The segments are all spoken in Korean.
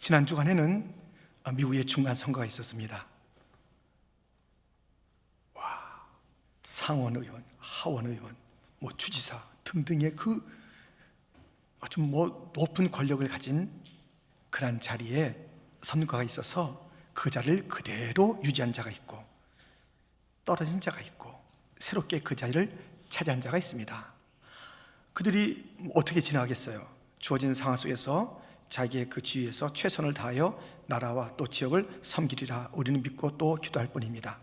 지난 주간에는 미국의 중간 선거가 있었습니다. 상원 의원, 하원 의원, 주지사 등등의 그 아주 높은 권력을 가진 그런 자리에 선거가 있어서 그 자리를 그대로 유지한 자가 있고 떨어진 자가 있고 새롭게 그 자리를 차지한 자가 있습니다. 그들이 어떻게 지나가겠어요? 주어진 상황 속에서 자기의 그 지위에서 최선을 다하여 나라와 또 지역을 섬기리라 우리는 믿고 또 기도할 뿐입니다.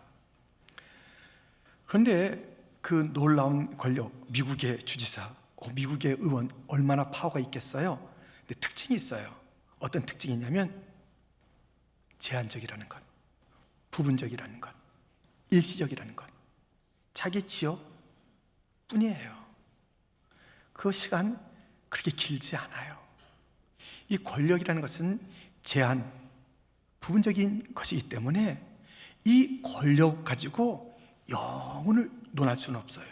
그런데 그 놀라운 권력, 미국의 주지사, 미국의 의원 얼마나 파워가 있겠어요? 근데 특징이 있어요. 어떤 특징이 있냐면 제한적이라는 것, 부분적이라는 것, 일시적이라는 것, 자기 지역 뿐이에요. 그 시간 그렇게 길지 않아요. 이 권력이라는 것은 제한, 부분적인 것이기 때문에 이 권력 가지고 영혼을 논할 수는 없어요.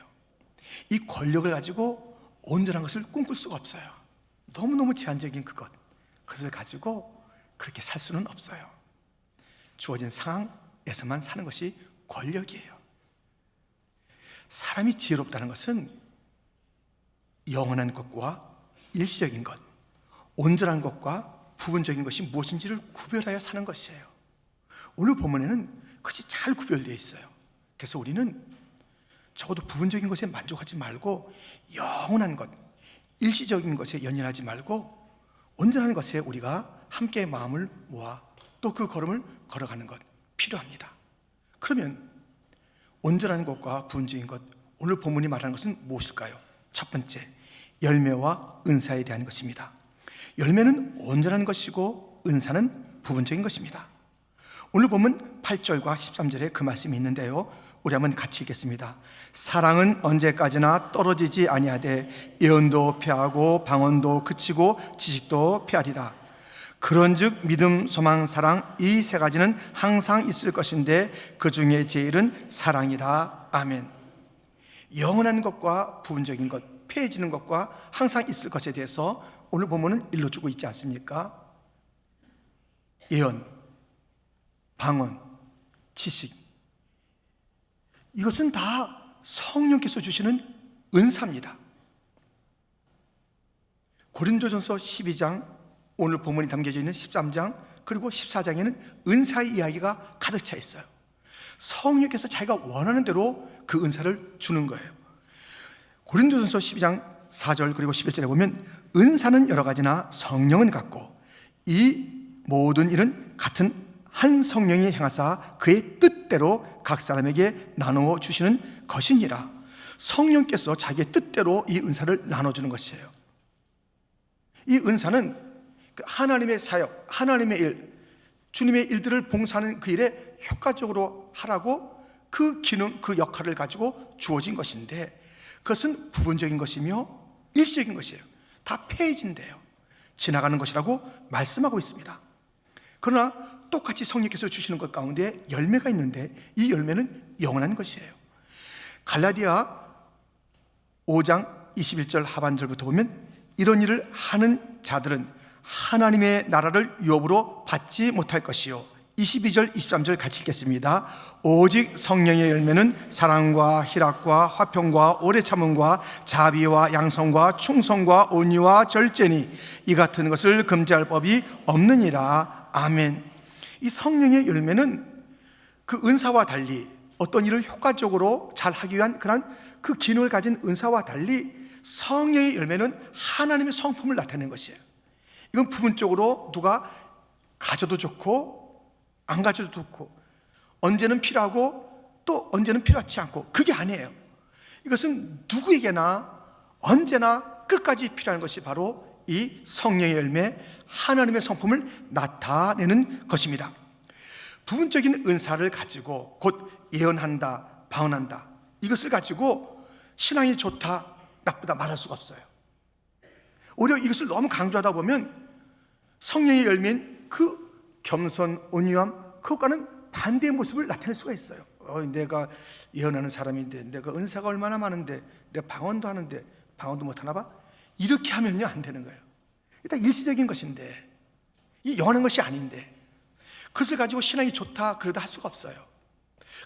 이 권력을 가지고 온전한 것을 꿈꿀 수가 없어요. 너무너무 제한적인 그것을 가지고 그렇게 살 수는 없어요. 주어진 상황에서만 사는 것이 권력이에요. 사람이 지혜롭다는 것은 영원한 것과 일시적인 것, 온전한 것과 부분적인 것이 무엇인지를 구별하여 사는 것이에요. 오늘 본문에는 그것이 잘 구별되어 있어요. 그래서 우리는 적어도 부분적인 것에 만족하지 말고 영원한 것, 일시적인 것에 연연하지 말고 온전한 것에 우리가 함께 마음을 모아 또 그 걸음을 걸어가는 것 필요합니다. 그러면 온전한 것과 부분적인 것, 오늘 본문이 말하는 것은 무엇일까요? 첫 번째, 열매와 은사에 대한 것입니다. 열매는 온전한 것이고 은사는 부분적인 것입니다. 오늘 본문 8절과 13절에 그 말씀이 있는데요, 우리 한번 같이 읽겠습니다. 사랑은 언제까지나 떨어지지 아니하되 예언도 패하고 방언도 그치고 지식도 패하리라. 그런즉 믿음, 소망, 사랑 이 세 가지는 항상 있을 것인데 그 중에 제일은 사랑이라. 아멘. 영원한 것과 부분적인 것, 패해지는 것과 항상 있을 것에 대해서 오늘 본문은 일러주고 있지 않습니까? 예언, 방언, 지식, 이것은 다 성령께서 주시는 은사입니다. 고린도전서 12장, 오늘 본문이 담겨져 있는 13장 그리고 14장에는 은사의 이야기가 가득 차 있어요. 성령께서 자기가 원하는 대로 그 은사를 주는 거예요. 고린도전서 12장 4절 그리고 11절에 보면 은사는 여러 가지나 성령은 같고 이 모든 일은 같은 한 성령이 행하사 그의 뜻대로 각 사람에게 나누어 주시는 것이니라. 성령께서 자기의 뜻대로 이 은사를 나눠주는 것이에요. 이 은사는 하나님의 사역, 하나님의 일, 주님의 일들을 봉사하는 그 일에 효과적으로 하라고 그 기능, 그 역할을 가지고 주어진 것인데 그것은 부분적인 것이며 일시적인 것이에요. 다 폐해진대요. 지나가는 것이라고 말씀하고 있습니다. 그러나 똑같이 성령께서 주시는 것 가운데 열매가 있는데 이 열매는 영원한 것이에요. 갈라디아 5장 21절 하반절부터 보면 이런 일을 하는 자들은 하나님의 나라를 유업으로 받지 못할 것이요. 22절 23절 같이 읽겠습니다. 오직 성령의 열매는 사랑과 희락과 화평과 오래 참음과 자비와 양성과 충성과 온유와 절제니 이 같은 것을 금지할 법이 없느니라. 아멘. 이 성령의 열매는 그 은사와 달리 어떤 일을 효과적으로 잘 하기 위한 그런 그 기능을 가진 은사와 달리 성령의 열매는 하나님의 성품을 나타내는 것이에요. 이건 부분적으로 누가 가져도 좋고 안 가져도 좋고 언제는 필요하고 또 언제는 필요하지 않고 그게 아니에요. 이것은 누구에게나 언제나 끝까지 필요한 것이 바로 이 성령의 열매, 하나님의 성품을 나타내는 것입니다. 부분적인 은사를 가지고 곧 예언한다, 방언한다, 이것을 가지고 신앙이 좋다, 나쁘다 말할 수가 없어요. 오히려 이것을 너무 강조하다 보면 성령의 열매인 그 겸손, 온유함, 그것과는 반대의 모습을 나타낼 수가 있어요. 내가 예언하는 사람인데, 내가 은사가 얼마나 많은데, 내가 방언도 하는데 방언도 못하나 봐? 이렇게 하면요 안 되는 거예요. 일단 일시적인 것인데 이 영원한 것이 아닌데 그것을 가지고 신앙이 좋다 그러다 할 수가 없어요.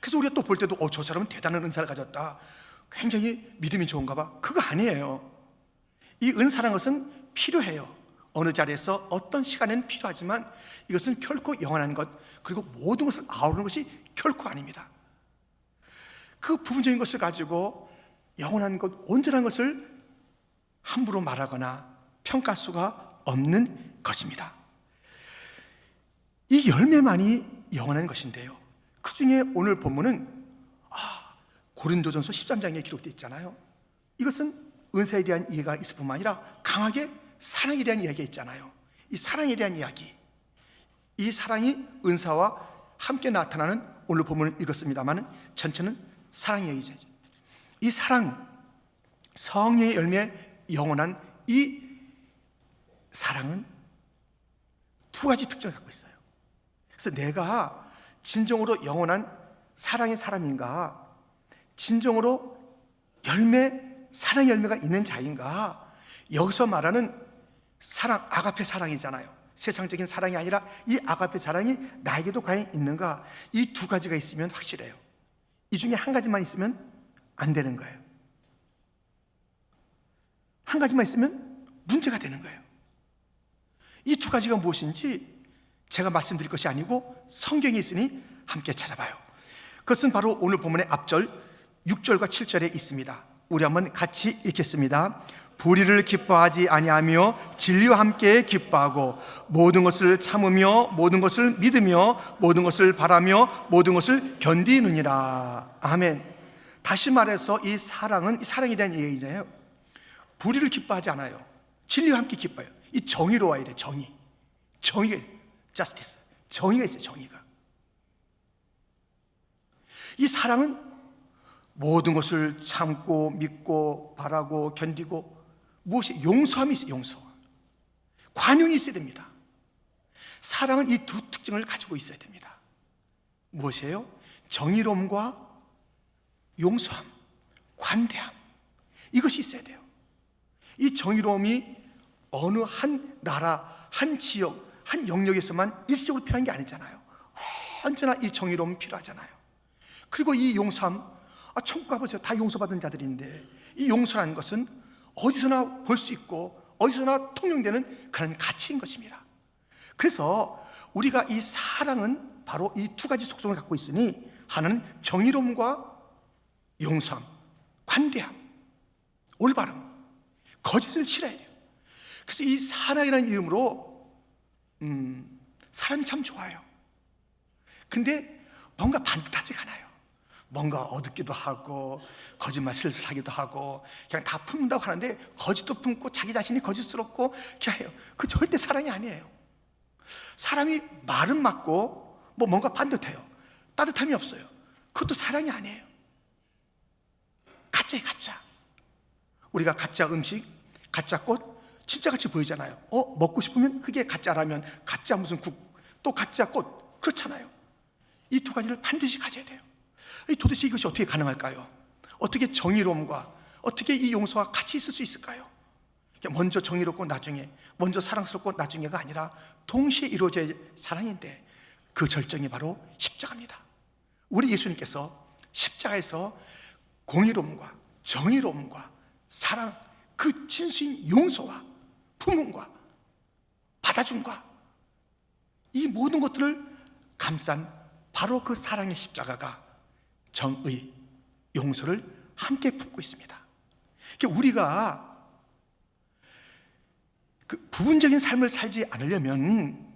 그래서 우리가 또 볼 때도 저 사람은 대단한 은사를 가졌다, 굉장히 믿음이 좋은가 봐. 그거 아니에요. 이 은사라는 것은 필요해요. 어느 자리에서 어떤 시간에는 필요하지만 이것은 결코 영원한 것, 그리고 모든 것을 아우르는 것이 결코 아닙니다. 그 부분적인 것을 가지고 영원한 것, 온전한 것을 함부로 말하거나 평가할 수가 없는 것입니다. 이 열매만이 영원한 것인데요, 그 중에 오늘 본문은 고린도전서 13장에 기록되어 있잖아요. 이것은 은사에 대한 이해가 있을 뿐만 아니라 강하게 사랑에 대한 이야기가 있잖아요. 이 사랑에 대한 이야기, 이 사랑이 은사와 함께 나타나는 오늘 본문을 읽었습니다만 전체는 사랑 이야기죠. 이 사랑, 성령의 열매, 영원한 이 사랑은 두 가지 특징을 갖고 있어요. 그래서 내가 진정으로 영원한 사랑의 사람인가, 진정으로 사랑의 열매가 있는 자인가, 여기서 말하는 사랑, 아가페 사랑이잖아요. 세상적인 사랑이 아니라 이 아가페 사랑이 나에게도 과연 있는가, 이 두 가지가 있으면 확실해요. 이 중에 한 가지만 있으면 안 되는 거예요. 한 가지만 있으면 문제가 되는 거예요. 이 두 가지가 무엇인지 제가 말씀드릴 것이 아니고 성경에 있으니 함께 찾아봐요. 그것은 바로 오늘 본문의 앞절 6절과 7절에 있습니다. 우리 한번 같이 읽겠습니다. 불의를 기뻐하지 아니하며 진리와 함께 기뻐하고 모든 것을 참으며 모든 것을 믿으며 모든 것을 바라며 모든 것을 견디느니라. 아멘. 다시 말해서 이 사랑은, 이 사랑에 대한 얘기잖아요. 불의를 기뻐하지 않아요. 진리와 함께 기뻐요. 이 정의로워야 돼. 정의가, justice, 정의가 있어요. 정의가. 이 사랑은 모든 것을 참고 믿고 바라고 견디고, 무엇이 용서함이 있어요. 용서, 관용이 있어야 됩니다. 사랑은 이 두 특징을 가지고 있어야 됩니다. 무엇이에요? 정의로움과 용서함, 관대함, 이것이 있어야 돼요. 이 정의로움이 어느 한 나라, 한 지역, 한 영역에서만 일시적으로 필요한 게 아니잖아요. 언제나 이 정의로움은 필요하잖아요. 그리고 이 용서함, 천국 가보세요. 다 용서받은 자들인데, 이 용서라는 것은 어디서나 볼 수 있고 어디서나 통용되는 그런 가치인 것입니다. 그래서 우리가 이 사랑은 바로 이 두 가지 속성을 갖고 있으니, 하나는 정의로움과 용서함, 관대함, 올바름, 거짓을 싫어야 돼요. 그래서 이 사랑이라는 이름으로 사람이 참 좋아요. 근데 뭔가 반듯하지가 않아요. 뭔가 어둡기도 하고 거짓말 슬슬 하기도 하고 그냥 다 품는다고 하는데 거짓도 품고 자기 자신이 거짓스럽고 그냥 해요. 그 절대 사랑이 아니에요. 사람이 말은 맞고 뭔가 반듯해요. 따뜻함이 없어요. 그것도 사랑이 아니에요. 가짜예요. 가짜. 우리가 가짜 음식, 가짜 꽃 진짜 같이 보이잖아요. 먹고 싶으면 그게 가짜라면 가짜 무슨 국, 또 가짜 꽃, 그렇잖아요. 이 두 가지를 반드시 가져야 돼요. 도대체 이것이 어떻게 가능할까요? 어떻게 정의로움과 어떻게 이 용서가 같이 있을 수 있을까요? 먼저 정의롭고 나중에, 먼저 사랑스럽고 나중에가 아니라 동시에 이루어져야 사랑인데, 그 절정이 바로 십자가입니다. 우리 예수님께서 십자가에서 공의로움과 정의로움과 사랑, 그 진수인 용서와 품음과 받아줌과 이 모든 것들을 감싼 바로 그 사랑의 십자가가 정의, 용서를 함께 품고 있습니다. 우리가 그 부분적인 삶을 살지 않으려면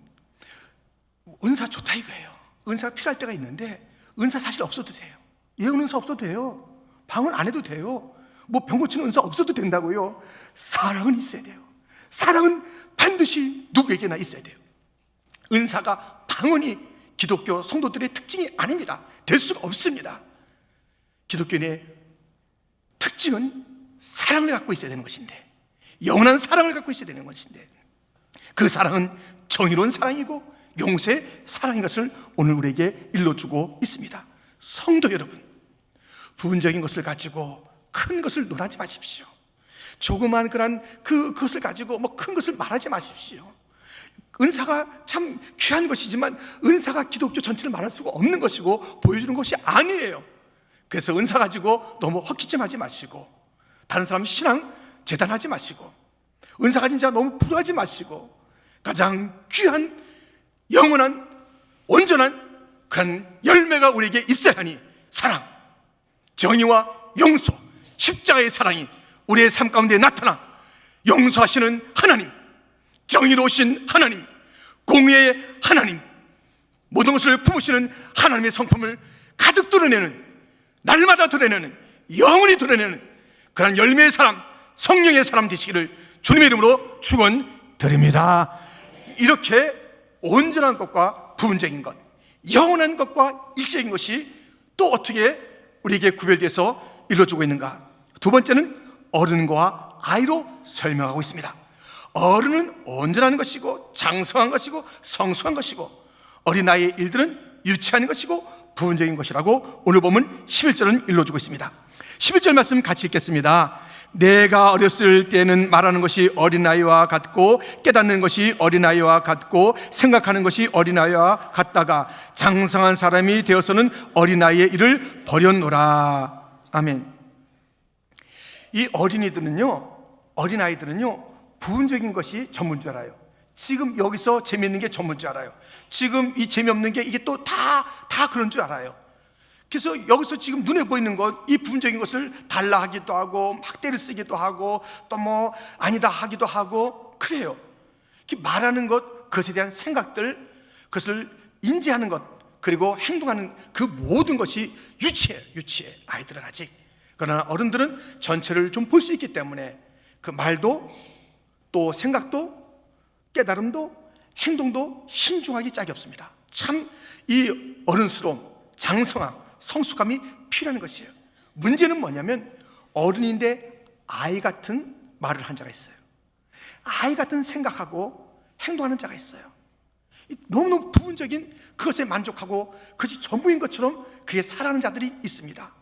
은사 좋다 이거예요. 은사가 필요할 때가 있는데 은사 사실 없어도 돼요. 예언 은사 없어도 돼요. 방언 안 해도 돼요. 병 고치는 은사 없어도 된다고요. 사랑은 있어야 돼요. 사랑은 반드시 누구에게나 있어야 돼요. 은사가, 방언이 기독교 성도들의 특징이 아닙니다. 될 수가 없습니다. 기독교인의 특징은 사랑을 갖고 있어야 되는 것인데, 영원한 사랑을 갖고 있어야 되는 것인데, 그 사랑은 정의로운 사랑이고 용서의 사랑인 것을 오늘 우리에게 일러주고 있습니다. 성도 여러분, 부분적인 것을 가지고 큰 것을 논하지 마십시오. 조그만 그것을 가지고 큰 것을 말하지 마십시오. 은사가 참 귀한 것이지만 은사가 기독교 전체를 말할 수가 없는 것이고 보여주는 것이 아니에요. 그래서 은사 가지고 너무 헛기침하지 마시고, 다른 사람 신앙 재단하지 마시고, 은사 가진 자 너무 부러워하지 마시고, 가장 귀한 영원한 온전한 그런 열매가 우리에게 있어야 하니, 사랑, 정의와 용서, 십자가의 사랑이 우리의 삶 가운데 나타나 용서하시는 하나님, 정의로우신 하나님, 공의의 하나님, 모든 것을 품으시는 하나님의 성품을 가득 드러내는, 날마다 드러내는, 영원히 드러내는 그런 열매의 사람, 성령의 사람 되시기를 주님의 이름으로 축원드립니다. 이렇게 온전한 것과 부분적인 것, 영원한 것과 일시적인 것이 또 어떻게 우리에게 구별돼서 이루어지고 있는가? 두 번째는 어른과 아이로 설명하고 있습니다. 어른은 온전한 것이고 장성한 것이고 성숙한 것이고, 어린아이의 일들은 유치한 것이고 부분적인 것이라고 오늘 보면 11절은 일러주고 있습니다. 11절 말씀 같이 읽겠습니다. 내가 어렸을 때는 말하는 것이 어린아이와 같고 깨닫는 것이 어린아이와 같고 생각하는 것이 어린아이와 같다가 장성한 사람이 되어서는 어린아이의 일을 버렸노라. 아멘. 이 어린아이들은요 부분적인 것이 전부인 줄 알아요. 지금 여기서 재미있는 게 전부인 줄 알아요. 지금 이 재미없는 게 이게 또 다 그런 줄 알아요. 그래서 여기서 지금 눈에 보이는 것, 이 부분적인 것을 달라 하기도 하고 막 때를 쓰기도 하고 또 뭐 아니다 하기도 하고 그래요. 말하는 것, 그것에 대한 생각들, 그것을 인지하는 것, 그리고 행동하는 그 모든 것이 유치해. 아이들은 아직. 그러나 어른들은 전체를 좀 볼 수 있기 때문에 그 말도 또 생각도 깨달음도 행동도 신중하기 짝이 없습니다. 참 이 어른스러움, 장성함, 성숙함이 필요한 것이에요. 문제는 뭐냐면 어른인데 아이 같은 말을 한 자가 있어요. 아이 같은 생각하고 행동하는 자가 있어요. 너무너무 부분적인 그것에 만족하고 그것이 전부인 것처럼 그게 살아가는 자들이 있습니다.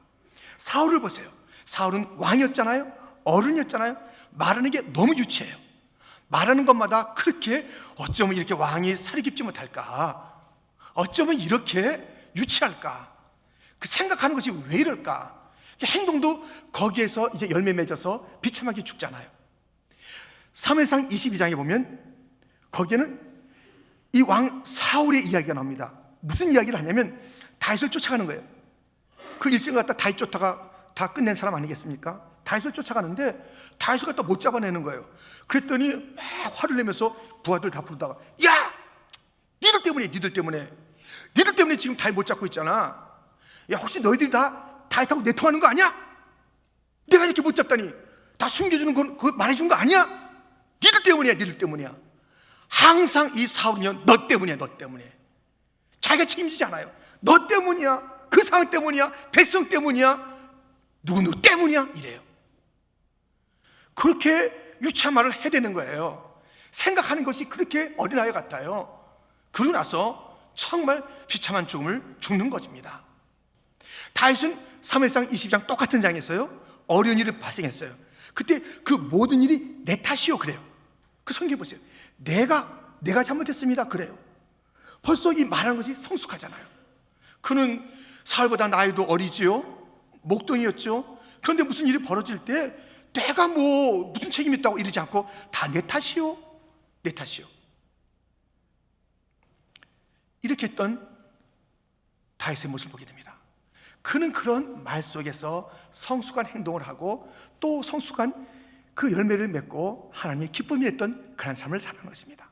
사울을 보세요. 사울은 왕이었잖아요. 어른이었잖아요. 말하는 게 너무 유치해요. 말하는 것마다 그렇게 어쩌면 이렇게 왕이 살이 깊지 못할까? 어쩌면 이렇게 유치할까? 그 생각하는 것이 왜 이럴까? 행동도 거기에서 이제 열매 맺어서 비참하게 죽잖아요. 사무엘상 22장에 보면 거기에는 이 왕 사울의 이야기가 나옵니다. 무슨 이야기를 하냐면 다윗을 쫓아가는 거예요. 그 일생을 갖다 다윗 쫓다가 다 끝낸 사람 아니겠습니까? 다윗을 쫓아가는데 다윗을 갖다 못 잡아내는 거예요. 그랬더니 막 화를 내면서 부하들 다 부르다가 야! 니들 때문에 지금 다윗 못 잡고 있잖아. 야, 혹시 너희들이 다 다윗하고 내통하는 거 아니야? 내가 이렇게 못 잡다니 다 숨겨주는 건 그거 말해준 거 아니야? 니들 때문이야. 항상 이 사울은요, 너 때문이야. 자기가 책임지지 않아요. 너 때문이야. 그 상황 때문이야. 백성 때문이야. 누구 때문이야. 이래요. 그렇게 유치한 말을 해야 되는 거예요. 생각하는 것이 그렇게 어린아이 같아요. 그러고 나서 정말 비참한 죽음을 죽는 것입니다. 다윗은 사무엘상 20장 똑같은 장에서요 어려운 일이 발생했어요. 그때 그 모든 일이 내 탓이요 그래요. 그 성경 보세요. 내가 잘못했습니다 그래요. 벌써 이 말하는 것이 성숙하잖아요. 그는 사울보다 나이도 어리지요, 목동이었죠. 그런데 무슨 일이 벌어질 때 내가 뭐 무슨 책임이 있다고 이러지 않고 다 내 탓이요. 이렇게 했던 다윗의 모습을 보게 됩니다. 그는 그런 말 속에서 성숙한 행동을 하고 또 성숙한 그 열매를 맺고 하나님의 기쁨이 됐던 그런 삶을 사는 것입니다.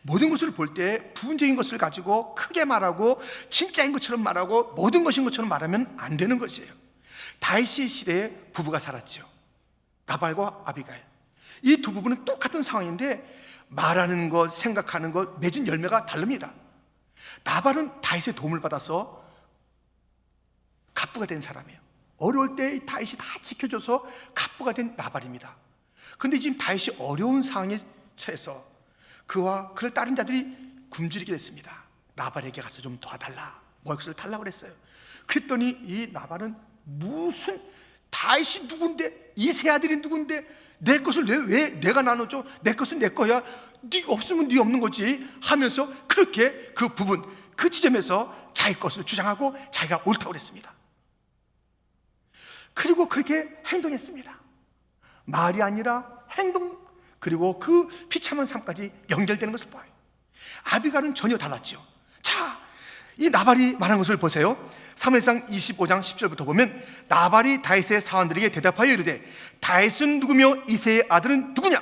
모든 것을 볼 때 부분적인 것을 가지고 크게 말하고 진짜인 것처럼 말하고 모든 것인 것처럼 말하면 안 되는 것이에요. 다윗의 시대에 부부가 살았죠. 나발과 아비가일. 이 두 부부는 똑같은 상황인데 말하는 것, 생각하는 것, 맺은 열매가 다릅니다. 나발은 다윗의 도움을 받아서 갑부가 된 사람이에요. 어려울 때 다윗이 다 지켜줘서 갑부가 된 나발입니다. 그런데 지금 다윗이 어려운 상황에 처해서 그와 그를 따른 자들이 굶주리게 됐습니다. 나발에게 가서 좀 도와달라, 먹을 것을 달라고 그랬어요. 그랬더니 이 나발은 무슨 다윗이 누군데? 이세 아들이 누군데? 내 것을 왜 내가 나눠줘? 내 것은 내 거야. 네가 없으면 네 없는 거지 하면서 그렇게 그 부분, 그 지점에서 자기 것을 주장하고 자기가 옳다고 그랬습니다. 그리고 그렇게 행동했습니다. 말이 아니라 행동, 그리고 그 비참한 삶까지 연결되는 것을 봐요. 아비가일은 전혀 달랐죠. 자, 이 나발이 말한 것을 보세요. 사무엘상 25장 10절부터 보면 나발이 다윗의 사원들에게 대답하여 이르되 다윗은 누구며 이새의 아들은 누구냐?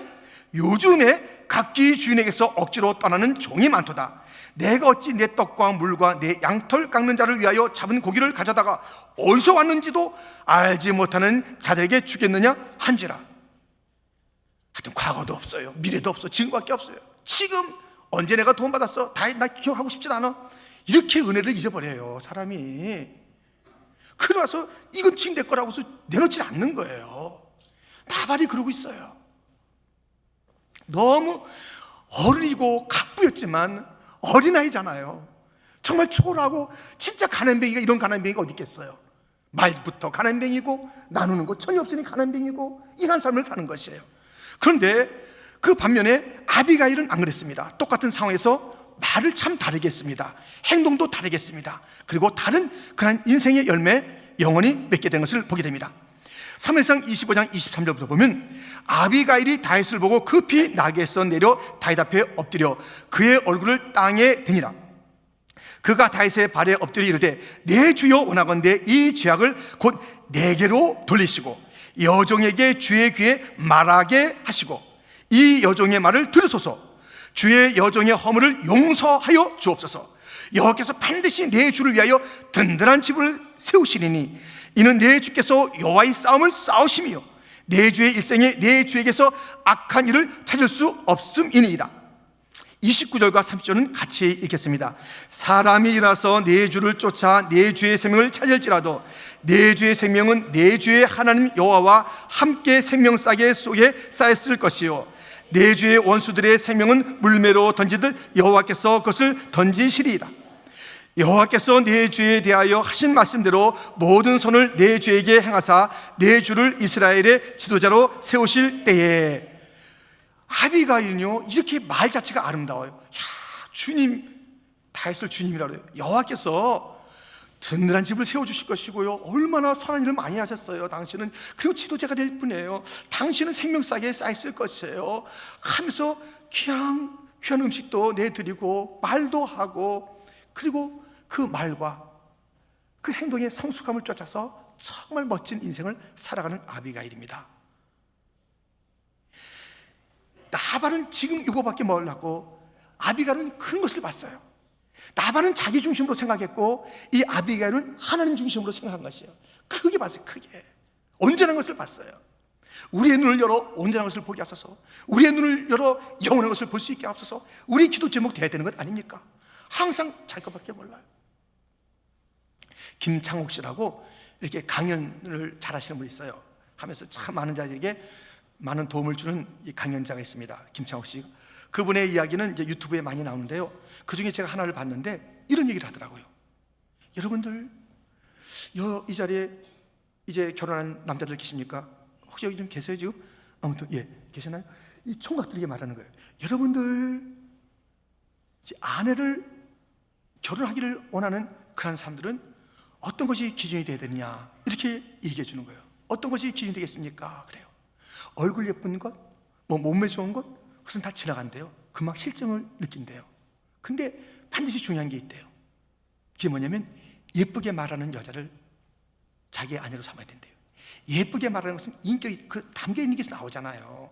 요즘에 각기 주인에게서 억지로 떠나는 종이 많도다. 내가 어찌 내 떡과 물과 내 양털 깎는 자를 위하여 잡은 고기를 가져다가 어디서 왔는지도 알지 못하는 자들에게 주겠느냐 한지라. 하여튼 과거도 없어요. 미래도 없어. 지금밖에 없어요. 지금 언제 내가 돈 받았어? 다윗 나 기억하고 싶지도 않아. 이렇게 은혜를 잊어버려요, 사람이. 그러나서 이건 지금 내 거라고 해서 내놓지 않는 거예요. 나발이 그러고 있어요. 너무 어른이고 갑부였지만 어린아이잖아요. 정말 초라하고 진짜 가난뱅이가 이런 가난뱅이가 어디 있겠어요. 말부터 가난뱅이고 나누는 거 전혀 없으니 가난뱅이고 이런 삶을 사는 것이에요. 그런데 그 반면에 아비가일은 안 그랬습니다. 똑같은 상황에서 말을 참 다르게 했습니다. 행동도 다르게 했습니다. 그리고 다른 그런 인생의 열매, 영원히 맺게 된 것을 보게 됩니다. 사무엘상 25장 23절부터 보면 아비가일이 다윗을 보고 급히 나귀에서 내려 다윗 앞에 엎드려 그의 얼굴을 땅에 대니라. 그가 다윗의 발에 엎드려 이르되 내 주여 원하건대 이 죄악을 곧 내게로 돌리시고 여종에게 주의 귀에 말하게 하시고 이 여종의 말을 들으소서. 주의 여종의 허물을 용서하여 주옵소서. 여호와께서 반드시 내 주를 위하여 든든한 집을 세우시리니 이는 내 주께서 여호와의 싸움을 싸우심이요 내 주의 일생에 내 주에게서 악한 일을 찾을 수 없음이니이다. 29절과 30절은 같이 읽겠습니다. 사람이 일어나서 내 주를 쫓아 내 주의 생명을 찾을지라도 내 주의 생명은 내 주의 하나님 여호와와 함께 생명싸개 속에 쌓였을 것이요 내 주의 원수들의 생명은 물매로 던지듯 여호와께서 그것을 던지시리이다. 여호와께서 내 주에 대하여 하신 말씀대로 모든 손을 내 주에게 행하사 내 주를 이스라엘의 지도자로 세우실 때에. 아비가일은요 이렇게 말 자체가 아름다워요. 야, 주님, 다윗을 주님이라고 해요. 여호와께서 든든한 집을 세워주실 것이고요 얼마나 선한 일을 많이 하셨어요 당신은. 그리고 지도자가 될 뿐이에요. 당신은 생명싸개에 쌓였을 것이에요 하면서 귀한 음식도 내드리고 말도 하고, 그리고 그 말과 그 행동의 성숙함을 쫓아서 정말 멋진 인생을 살아가는 아비가일입니다. 나발은 지금 이거밖에 몰랐고 아비가일은 큰 것을 봤어요. 나발은 자기 중심으로 생각했고 이 아비가일은 하나님 중심으로 생각한 것이에요. 크게 봤어요. 크게 온전한 것을 봤어요. 우리의 눈을 열어 온전한 것을 보게 하소서. 우리의 눈을 열어 영원한 것을 볼 수 있게 하소서. 우리 기도 제목 돼야 되는 것 아닙니까? 항상 자기 것밖에 몰라요. 김창옥 씨라고 이렇게 강연을 잘 하시는 분이 있어요. 하면서 참 많은 자에게 많은 도움을 주는 이 강연자가 있습니다. 김창옥 씨. 그분의 이야기는 이제 유튜브에 많이 나오는데요. 그 중에 제가 하나를 봤는데 이런 얘기를 하더라고요. 여러분들 이 자리에 이제 결혼한 남자들 계십니까? 혹시 여기 좀 계세요 지금? 아무튼 예, 계시나요? 이 총각들에게 말하는 거예요. 여러분들 아내를 결혼하기를 원하는 그런 사람들은 어떤 것이 기준이 되어야 되느냐 이렇게 얘기해 주는 거예요. 어떤 것이 기준이 되겠습니까? 그래요. 얼굴 예쁜 것, 뭐 몸매 좋은 것, 그것은 다 지나간대요. 금방 실증을 느낀대요. 근데 반드시 중요한 게 있대요. 그게 뭐냐면 예쁘게 말하는 여자를 자기의 아내로 삼아야 된대요. 예쁘게 말하는 것은 인격이 담겨 있는 게 나오잖아요.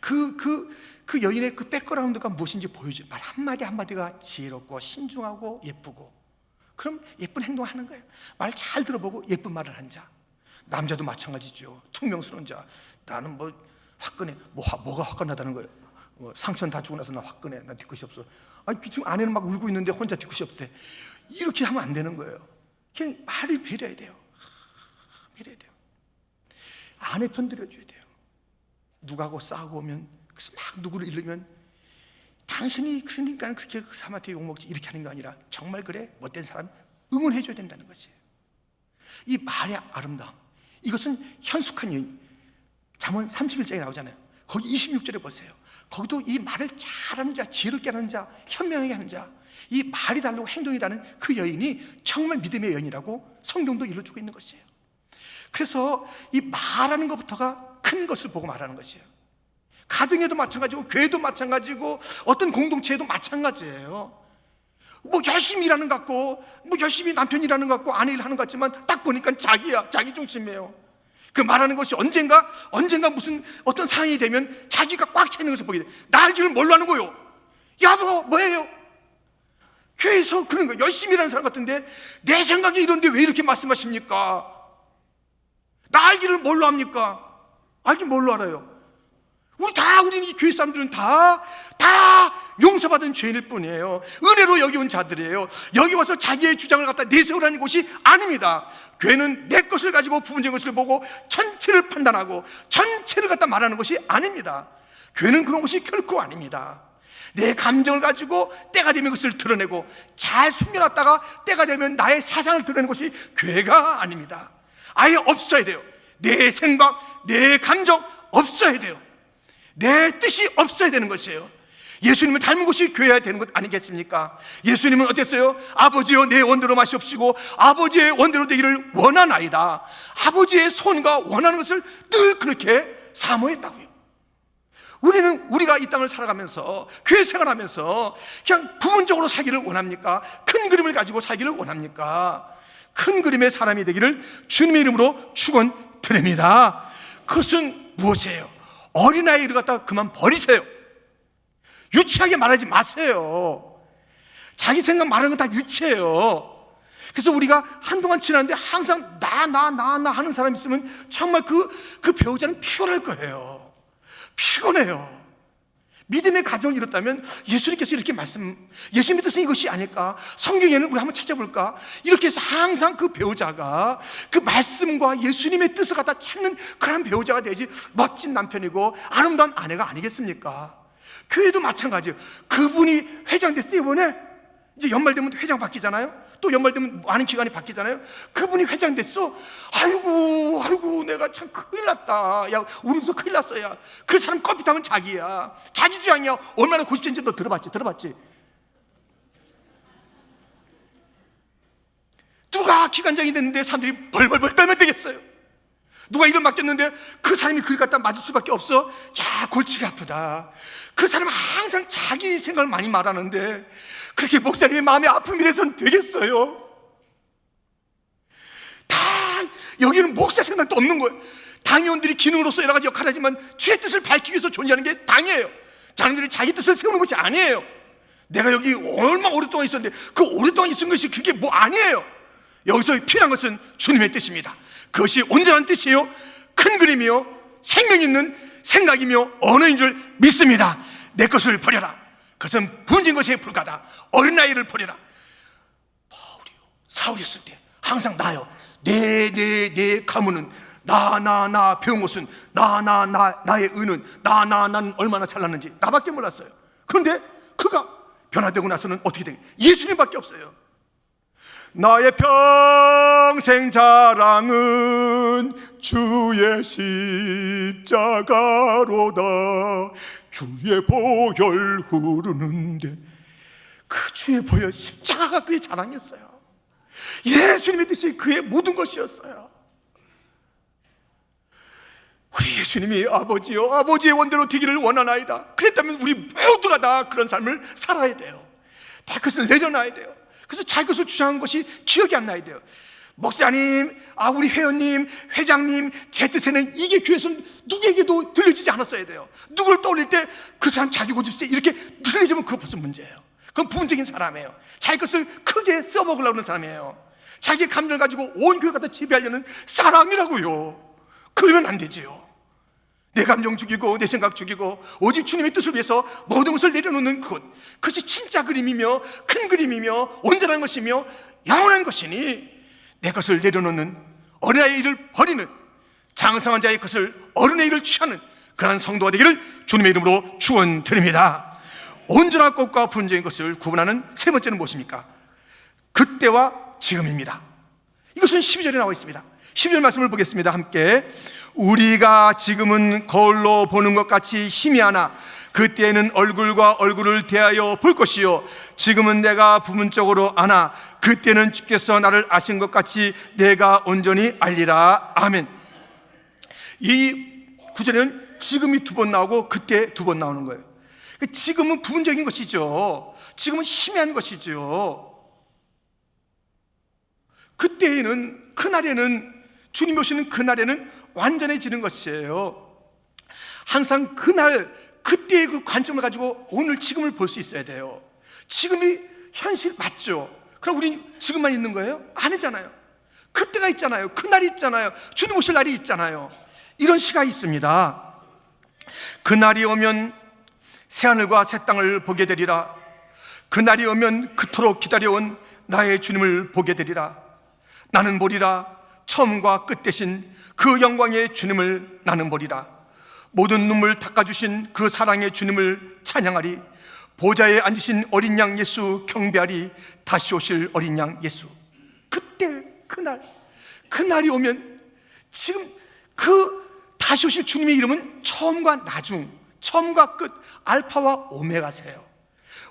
그 여인의 그 백그라운드가 무엇인지 보여줘요. 말 한마디 한마디가 지혜롭고 신중하고 예쁘고. 그럼 예쁜 행동하는 거예요. 말 잘 들어보고 예쁜 말을 한 자. 남자도 마찬가지죠. 총명스러운 자. 나는 뭐 화끈해. 뭐가 화끈하다는 거예요. 상처는 다 주고 나서 나 화끈해. 나 뒤끝이 없어. 아니 지금 아내는 막 울고 있는데 혼자 뒤끝이 없대. 이렇게 하면 안 되는 거예요. 그냥 말을 배려야 돼요. 배려야 돼요. 아내 편 들어줘야 돼요. 누구하고 싸우고 오면 그래서 막 누구를 잃으면 당신이 그러니까 그렇게 그 사람한테 욕먹지 이렇게 하는 게 아니라 정말 그래 못된 사람 응원해줘야 된다는 것이에요. 이 말의 아름다움, 이것은 현숙한 여인. 잠언 31장에 나오잖아요. 거기 26절에 보세요. 거기도 이 말을 잘하는 자, 지혜롭게 하는 자, 현명하게 하는 자, 이 말이 다르고 행동이 다른 그 여인이 정말 믿음의 여인이라고 성경도 일러주고 있는 것이에요. 그래서 이 말하는 것부터가 큰 것을 보고 말하는 것이에요. 가정에도 마찬가지고 교회도 마찬가지고 어떤 공동체에도 마찬가지예요. 뭐 열심히 일하는 것 같고 뭐 열심히 남편 일하는 것 같고 아내 일하는 것 같지만 딱 보니까 자기야, 자기 중심이에요. 그 말하는 것이 언젠가 무슨 어떤 상황이 되면 자기가 꽉 차 있는 것을 보게 돼. 나 알기를 뭘로 하는 거요? 여보 뭐예요? 교회에서 그런 거 열심히 일하는 사람 같은데 내 생각이 이런데 왜 이렇게 말씀하십니까? 나 알기를 뭘로 합니까? 알긴 뭘로 알아요? 우리 이 교회 사람들은 다 용서받은 죄인일 뿐이에요. 은혜로 여기 온 자들이에요. 여기 와서 자기의 주장을 갖다 내세우라는 곳이 아닙니다. 교회는 내 것을 가지고 부분적인 것을 보고 전체를 판단하고 전체를 갖다 말하는 것이 아닙니다. 교회는 그런 것이 결코 아닙니다. 내 감정을 가지고 때가 되면 그것을 드러내고 잘 숨겨놨다가 때가 되면 나의 사상을 드러내는 것이 교회가 아닙니다. 아예 없어야 돼요. 내 생각, 내 감정 없어야 돼요. 내 뜻이 없어야 되는 것이에요. 예수님을 닮은 것이 교회여야 되는 것 아니겠습니까? 예수님은 어땠어요? 아버지여 내 원대로 마시옵시고 아버지의 원대로 되기를 원하나이다. 아버지의 손과 원하는 것을 늘 그렇게 사모했다고요. 우리가 이 땅을 살아가면서 교회 생활하면서 그냥 부분적으로 살기를 원합니까? 큰 그림을 가지고 살기를 원합니까? 큰 그림의 사람이 되기를 주님의 이름으로 축원드립니다. 그것은 무엇이에요? 어린아이를 갖다가 그만 버리세요. 유치하게 말하지 마세요. 자기 생각 말하는 건 다 유치해요. 그래서 우리가 한동안 지났는데 항상 나 하는 사람이 있으면 정말 그 배우자는 피곤할 거예요. 피곤해요. 믿음의 가정이 이렇다면 예수님께서 이렇게 예수님의 뜻은 이것이 아닐까? 성경에는 우리 한번 찾아볼까? 이렇게 해서 항상 그 배우자가 그 말씀과 예수님의 뜻을 갖다 찾는 그런 배우자가 되지 멋진 남편이고 아름다운 아내가 아니겠습니까? 교회도 마찬가지예요. 그분이 회장 됐어요. 이번에 이제 연말 되면 회장 바뀌잖아요. 또 연말 되면 많은 기간이 바뀌잖아요. 그분이 회장 됐어. 아이고 내가 참 큰일 났다. 야 우리도 큰일 났어야. 그 사람 컴퓨터면 자기야. 자기 주장이야. 얼마나 고집진지 너 들어봤지? 누가 기관장이 됐는데 사람들이 벌벌벌 떨면 되겠어요? 누가 일을 맡겼는데 그 사람이 그걸 갖다 맞을 수밖에 없어? 야 골치가 아프다. 그 사람은 항상 자기 생각을 많이 말하는데 그렇게 목사님의 마음이 아픔이 돼서는 되겠어요? 다 여기는 목사 생각도 없는 거예요. 당의원들이 기능으로서 여러 가지 역할을 하지만 주의 뜻을 밝히기 위해서 존재하는 게 당이에요. 자기들이 자기 뜻을 세우는 것이 아니에요. 내가 여기 얼마 오랫동안 있었는데 그 오랫동안 있은 것이 그게 뭐 아니에요. 여기서 필요한 것은 주님의 뜻입니다. 그것이 온전한 뜻이요 큰 그림이요 생명 있는 생각이며 언어인 줄 믿습니다. 내 것을 버려라. 그것은 분진 것에 불과하다. 어린아이를 버려라. 사울이었을 때 항상 나요. 내 가문은 나 배운 것은 나의 의는 나는 얼마나 잘났는지 나밖에 몰랐어요. 그런데 그가 변화되고 나서는 어떻게 된 거예요? 예수님밖에 없어요. 나의 평생 자랑은 주의 십자가로다. 주의 보혈 흐르는데 그 주의 보혈 십자가가 그의 자랑이었어요. 예수님의 뜻이 그의 모든 것이었어요. 우리 예수님이 아버지요 아버지의 원대로 되기를 원하나이다. 그랬다면 우리 모두가 다 그런 삶을 살아야 돼요. 다 그것을 내려놔야 돼요. 그래서 자기 것을 주장한 것이 기억이 안 나야 돼요. 목사님, 우리 회원님, 회장님, 제 뜻에는 이게 교회에서는 누구에게도 들려지지 않았어야 돼요. 누구를 떠올릴 때 그 사람 자기 고집세 이렇게 들려지면 그거 무슨 문제예요? 그건 부분적인 사람이에요. 자기 것을 크게 써먹으려고 하는 사람이에요. 자기 감정을 가지고 온 교회 갖다 지배하려는 사람이라고요. 그러면 안 되지요. 내 감정 죽이고 내 생각 죽이고 오직 주님의 뜻을 위해서 모든 것을 내려놓는 그것이 진짜 그림이며 큰 그림이며 온전한 것이며 영원한 것이니 내 것을 내려놓는 어린아이의 일을 버리는 장성한 자의 것을 어른의 일을 취하는 그러한 성도가 되기를 주님의 이름으로 축원드립니다. 온전한 것과 분쟁의 것을 구분하는 세 번째는 무엇입니까? 그때와 지금입니다. 이것은 12절에 나와 있습니다. 12절 말씀을 보겠습니다. 함께. 우리가 지금은 거울로 보는 것 같이 희미하나 그때는 얼굴과 얼굴을 대하여 볼 것이요 지금은 내가 부분적으로 아나 그때는 주께서 나를 아신 것 같이 내가 온전히 알리라. 아멘. 이 구절에는 지금이 2번 나오고 그때 2번 나오는 거예요. 지금은 부분적인 것이죠. 지금은 희미한 것이죠. 그때에는, 그날에는, 주님이 오시는 그날에는 완전해지는 것이에요. 항상 그날, 그때의 그 관점을 가지고 오늘 지금을 볼 수 있어야 돼요. 지금이 현실 맞죠? 그럼 우리 지금만 있는 거예요? 아니잖아요. 그때가 있잖아요. 그날이 있잖아요. 주님 오실 날이 있잖아요. 이런 시간이 있습니다. 그날이 오면 새하늘과 새 땅을 보게 되리라. 그날이 오면 그토록 기다려온 나의 주님을 보게 되리라. 나는 보리라. 처음과 끝 대신 그 영광의 주님을 나는 보리라. 모든 눈물 닦아주신 그 사랑의 주님을 찬양하리. 보좌에 앉으신 어린 양 예수 경배하리. 다시 오실 어린 양 예수. 그때 그날이 오면 지금 그 다시 오실 주님의 이름은 처음과 나중, 처음과 끝, 알파와 오메가세요.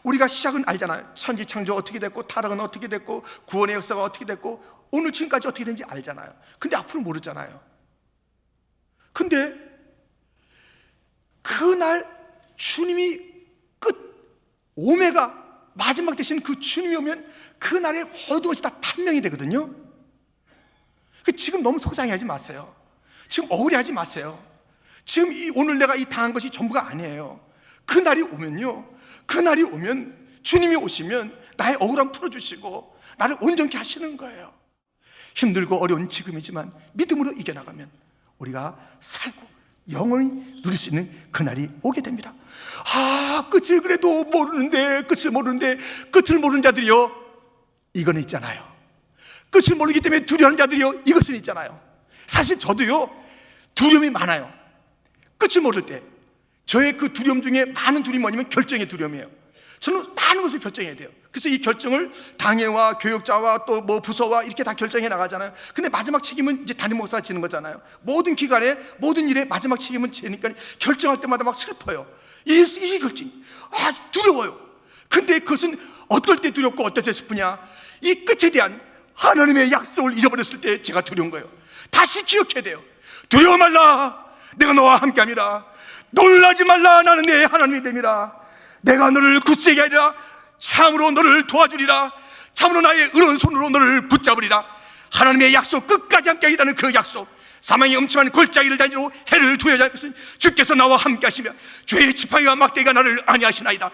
우리가 시작은 알잖아요. 천지 창조 어떻게 됐고 타락은 어떻게 됐고 구원의 역사가 어떻게 됐고 오늘 지금까지 어떻게 되는지 알잖아요. 근데 앞으로 모르잖아요. 근데 그날 주님이 끝, 오메가, 마지막 되신 그 주님이 오면 그날의 모든 것이 다 판명이 되거든요. 지금 너무 속상해하지 마세요. 지금 억울해하지 마세요. 지금 오늘 내가 이 당한 것이 전부가 아니에요. 그날이 오면요, 그날이 오면 주님이 오시면 나의 억울함 풀어주시고 나를 온전케 하시는 거예요. 힘들고 어려운 지금이지만 믿음으로 이겨나가면 우리가 살고 영원히 누릴 수 있는 그날이 오게 됩니다. 끝을 그래도 모르는데, 끝을 모르는 자들이요, 이거는 있잖아요. 끝을 모르기 때문에 두려워하는 자들이요, 이것은 있잖아요. 사실 저도요, 두려움이 많아요. 끝을 모를 때 저의 그 두려움 중에 많은 두려움이 뭐냐면 결정의 두려움이에요. 저는 많은 것을 결정해야 돼요. 그래서 이 결정을 당회와 교육자와 또 뭐 부서와 이렇게 다 결정해 나가잖아요. 근데 마지막 책임은 이제 담임 목사가 지는 거잖아요. 모든 기관에, 모든 일에 마지막 책임은 지니까 결정할 때마다 막 슬퍼요. 이게 결정, 두려워요. 근데 그것은 어떨 때 두렵고 어떨 때 슬프냐, 이 끝에 대한 하나님의 약속을 잃어버렸을 때 제가 두려운 거예요. 다시 기억해야 돼요. 두려워 말라, 내가 너와 함께함이라. 놀라지 말라, 나는 내 하나님이 됨이라. 내가 너를 굳세게 하리라. 참으로 너를 도와주리라. 참으로 나의 의로운 손으로 너를 붙잡으리라. 하나님의 약속, 끝까지 함께하겠다는 그 약속, 사망의 엄침한 골짜기를 다니로 해를 두려워할 것은 주께서 나와 함께 하시며 죄의 지팡이와 막대기가 나를 안위하시나이다.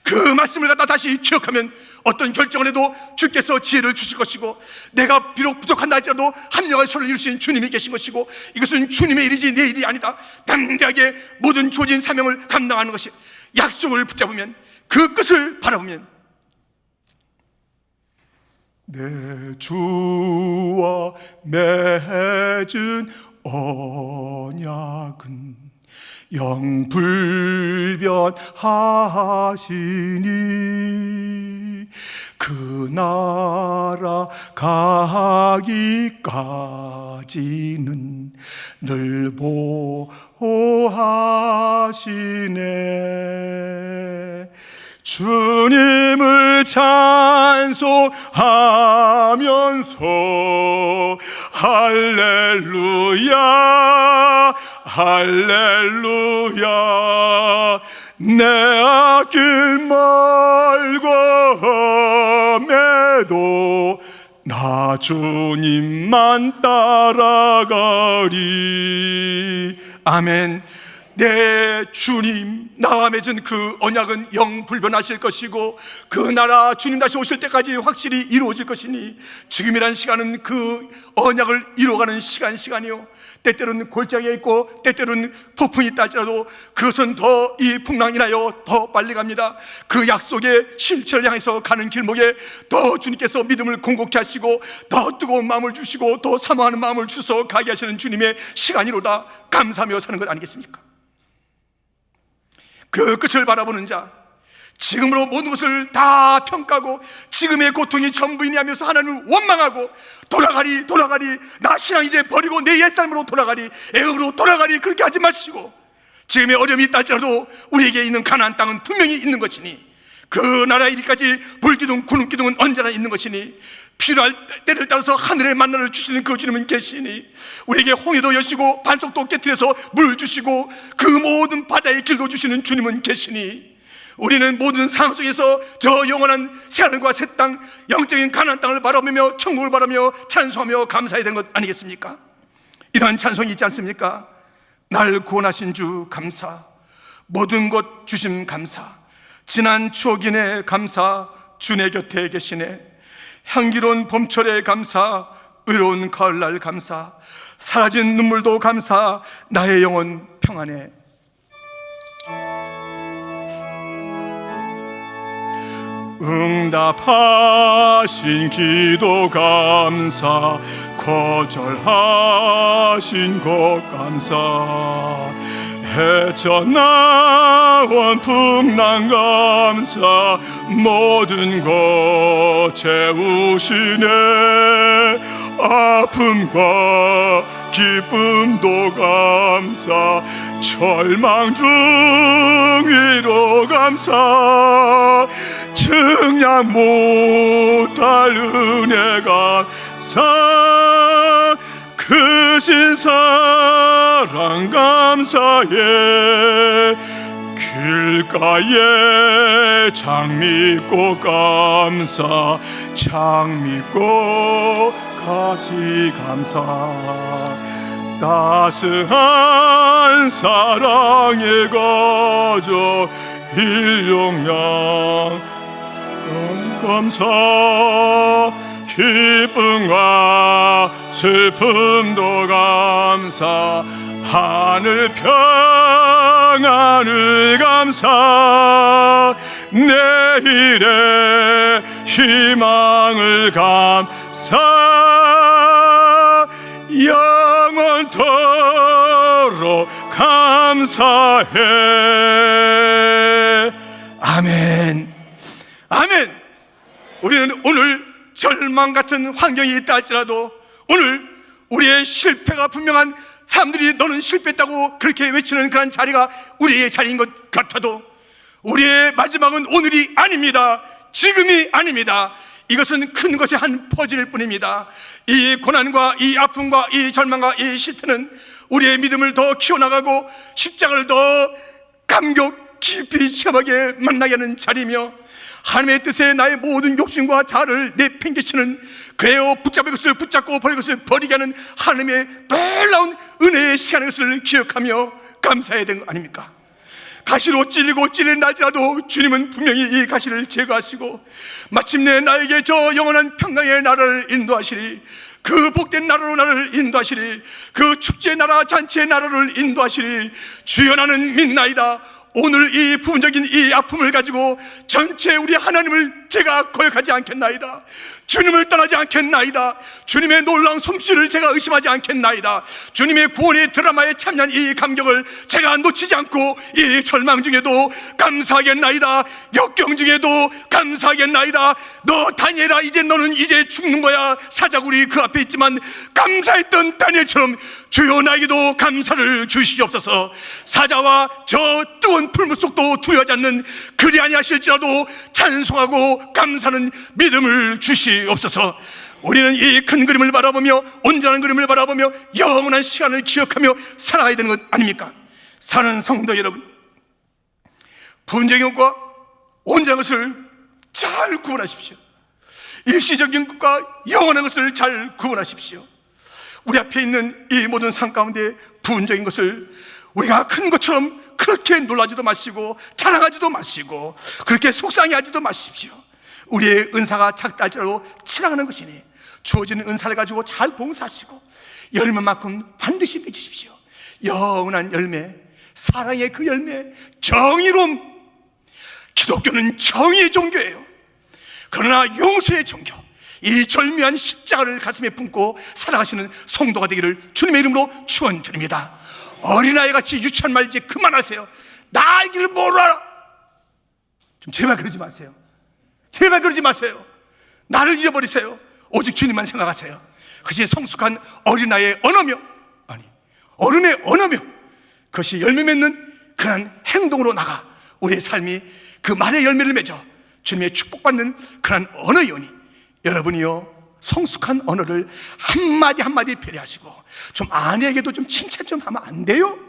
그 말씀을 갖다 다시 기억하면 어떤 결정을 해도 주께서 지혜를 주실 것이고, 내가 비록 부족한다 할지라도 합력할 소를 이루신 주님이 계신 것이고, 이것은 주님의 일이지 내 일이 아니다. 담대하게 모든 주어진 사명을 감당하는 것이, 약속을 붙잡으면, 그 끝을 바라보면, 내 주와 맺은 언약은 영불변하시니 그 나라 가기까지는 늘 보호하시네. 주님을 찬송하면서 할렐루야 할렐루야, 내 아낄 말고 험해도 나 주님만 따라가리. 아멘. 내 주님, 나와 맺은 그 언약은 영불변하실 것이고, 그 나라 주님 다시 오실 때까지 확실히 이루어질 것이니, 지금이란 시간은 그 언약을 이루어가는 시간이요, 때때로는 골짜기에 있고 때때로는 폭풍이 있다 할지라도 그것은 더 이 풍랑이나요 더 빨리 갑니다. 그 약속의 실체를 향해서 가는 길목에 더 주님께서 믿음을 공고케 하시고, 더 뜨거운 마음을 주시고, 더 사모하는 마음을 주셔서 가게 하시는 주님의 시간이로다 감사하며 사는 것 아니겠습니까? 그 끝을 바라보는 자, 지금으로 모든 것을 다 평가하고 지금의 고통이 전부이니 하면서 하나님을 원망하고 돌아가리 나 신앙 이제 버리고 내 옛삶으로 돌아가리, 애굽으로 돌아가리, 그렇게 하지 마시고 지금의 어려움이 있다 할지라도 우리에게 있는 가나안 땅은 분명히 있는 것이니 그 나라에 이르기까지 불기둥 구름기둥은 언제나 있는 것이니 필요할 때를 따라서 하늘의 만나를 주시는 그 주님은 계시니 우리에게 홍해도 여시고 반석도 깨뜨려서 물 주시고 그 모든 바다의 길도 주시는 주님은 계시니 우리는 모든 상황 속에서 저 영원한 새하늘과 새 땅, 영적인 가나안 땅을 바라보며 천국을 바라며 찬송하며 감사해야 되는 것 아니겠습니까? 이러한 찬송이 있지 않습니까? 날 구원하신 주 감사, 모든 것 주심 감사, 지난 추억이네 감사, 주 내 곁에 계시네. 향기로운 봄철에 감사, 의로운 가을날 감사, 사라진 눈물도 감사, 나의 영혼 평안해. 응답하신 기도 감사, 거절하신 것 감사, 헤쳐나온 풍랑 감사, 모든 것 채우시네. 아픔과 기쁨도 감사, 절망 중 위로 감사, 증량 못할 은혜 감사, 크신 사랑 감사해. 길가에 장미꽃 감사, 장미꽃 가시 감사, 따스한 사랑의 가족 일용양 감사, 기쁨과 슬픔도 감사, 하늘 평안을 감사, 내일의 희망을 감사, 영원토록 감사해. 아멘. 아멘. 우리는 오늘 절망 같은 환경이 있다 할지라도, 오늘 우리의 실패가 분명한 사람들이 너는 실패했다고 그렇게 외치는 그런 자리가 우리의 자리인 것 같아도 우리의 마지막은 오늘이 아닙니다. 지금이 아닙니다. 이것은 큰 것의 한 퍼즐일 뿐입니다. 이 고난과 이 아픔과 이 절망과 이 실패는 우리의 믿음을 더 키워나가고 십자가를 더 감격 깊이 체험하게 만나게 하는 자리며, 하나님의 뜻에 나의 모든 욕심과 자아를 내팽개치는, 그래요 붙잡을 것을 붙잡고 버릴 것을 버리게 하는 하나님의 놀라운 은혜의 시간인 것을 기억하며 감사해야 되는 거 아닙니까? 가시로 찔리고 찔린 날지라도 주님은 분명히 이 가시를 제거하시고 마침내 나에게 저 영원한 평강의 나라를 인도하시리, 그 복된 나라로 나를 인도하시리, 그 축제의 나라 잔치의 나라를 인도하시리. 주여 나는 믿나이다. 오늘 이 부분적인 이 아픔을 가지고 전체 우리 하나님을 제가 거역하지 않겠나이다. 주님을 떠나지 않겠나이다. 주님의 놀라운 솜씨를 제가 의심하지 않겠나이다. 주님의 구원의 드라마에 참여한 이 감격을 제가 놓치지 않고 이 절망 중에도 감사하겠나이다. 역경 중에도 감사하겠나이다. 너 다니엘아, 이제 너는 이제 죽는 거야. 사자굴이 그 앞에 있지만 감사했던 다니엘처럼 주여 나에게도 감사를 주시옵소서. 사자와 저 뜨거운 풀물 속도 두려워하지 않는, 그리 아니하실지라도 찬송하고 감사는 믿음을 주시옵소서. 우리는 이 큰 그림을 바라보며 온전한 그림을 바라보며 영원한 시간을 기억하며 살아야 되는 것 아닙니까? 사는 성도 여러분, 부분적인 것과 온전한 것을 잘 구분하십시오. 일시적인 것과 영원한 것을 잘 구분하십시오. 우리 앞에 있는 이 모든 삶 가운데 부분적인 것을 우리가 큰 것처럼 그렇게 놀라지도 마시고 자랑하지도 마시고 그렇게 속상해하지도 마십시오. 우리의 은사가 작다 할지라도 치랑하는 것이니 주어지는 은사를 가지고 잘 봉사하시고 열매만큼 반드시 맺으십시오. 영원한 열매, 사랑의 그 열매, 정의로움. 기독교는 정의의 종교예요. 그러나 용서의 종교, 이 절묘한 십자가를 가슴에 품고 살아가시는 성도가 되기를 주님의 이름으로 축원드립니다. 어린아이같이 유치한 말 이제 그만하세요. 나 알기를 모르라. 좀 제발 그러지 마세요. 제발 그러지 마세요. 나를 잊어버리세요. 오직 주님만 생각하세요. 그것이 성숙한 어린아이의 언어며, 아니 어른의 언어며, 그것이 열매 맺는 그런 행동으로 나가 우리의 삶이 그 말의 열매를 맺어 주님의 축복받는 그런 언어이오니, 여러분이요 성숙한 언어를 한마디 한마디 배려하시고, 좀 아내에게도 좀 칭찬 좀 하면 안 돼요?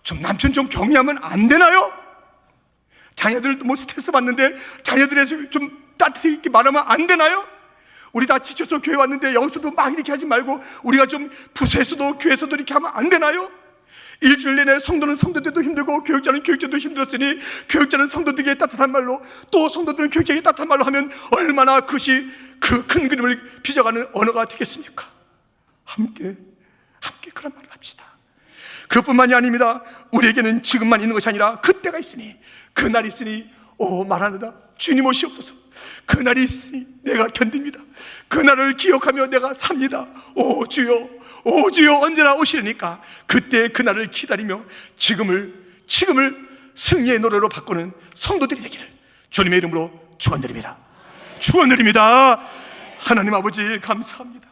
좀 남편 좀 격려하면 안 되나요? 자녀들 뭐 스트레스 받는데 자녀들에서 좀 따뜻하게 말하면 안 되나요? 우리 다 지쳐서 교회 왔는데 여기서도 막 이렇게 하지 말고 우리가 좀 부서에서도 교회에서도 이렇게 하면 안 되나요? 일주일 내내 성도는 성도들도 힘들고 교육자는 교육자도 힘들었으니 교육자는 성도들에게 따뜻한 말로, 또 성도들은 교육자에게 따뜻한 말로 하면 얼마나 그것이 그 큰 그림을 빚어가는 언어가 되겠습니까? 함께 그런 말을 합시다. 그뿐만이 아닙니다. 우리에게는 지금만 있는 것이 아니라 그때가 있으니, 그날이 있으니 오 말하느라 주님 오시옵소서. 그날이 있으니 내가 견딥니다. 그날을 기억하며 내가 삽니다. 오 주여, 오 주여 언제나 오시려니까 그때 그날을 기다리며 지금을 승리의 노래로 바꾸는 성도들이 되기를 주님의 이름으로 축원드립니다. 축원드립니다. 하나님 아버지 감사합니다.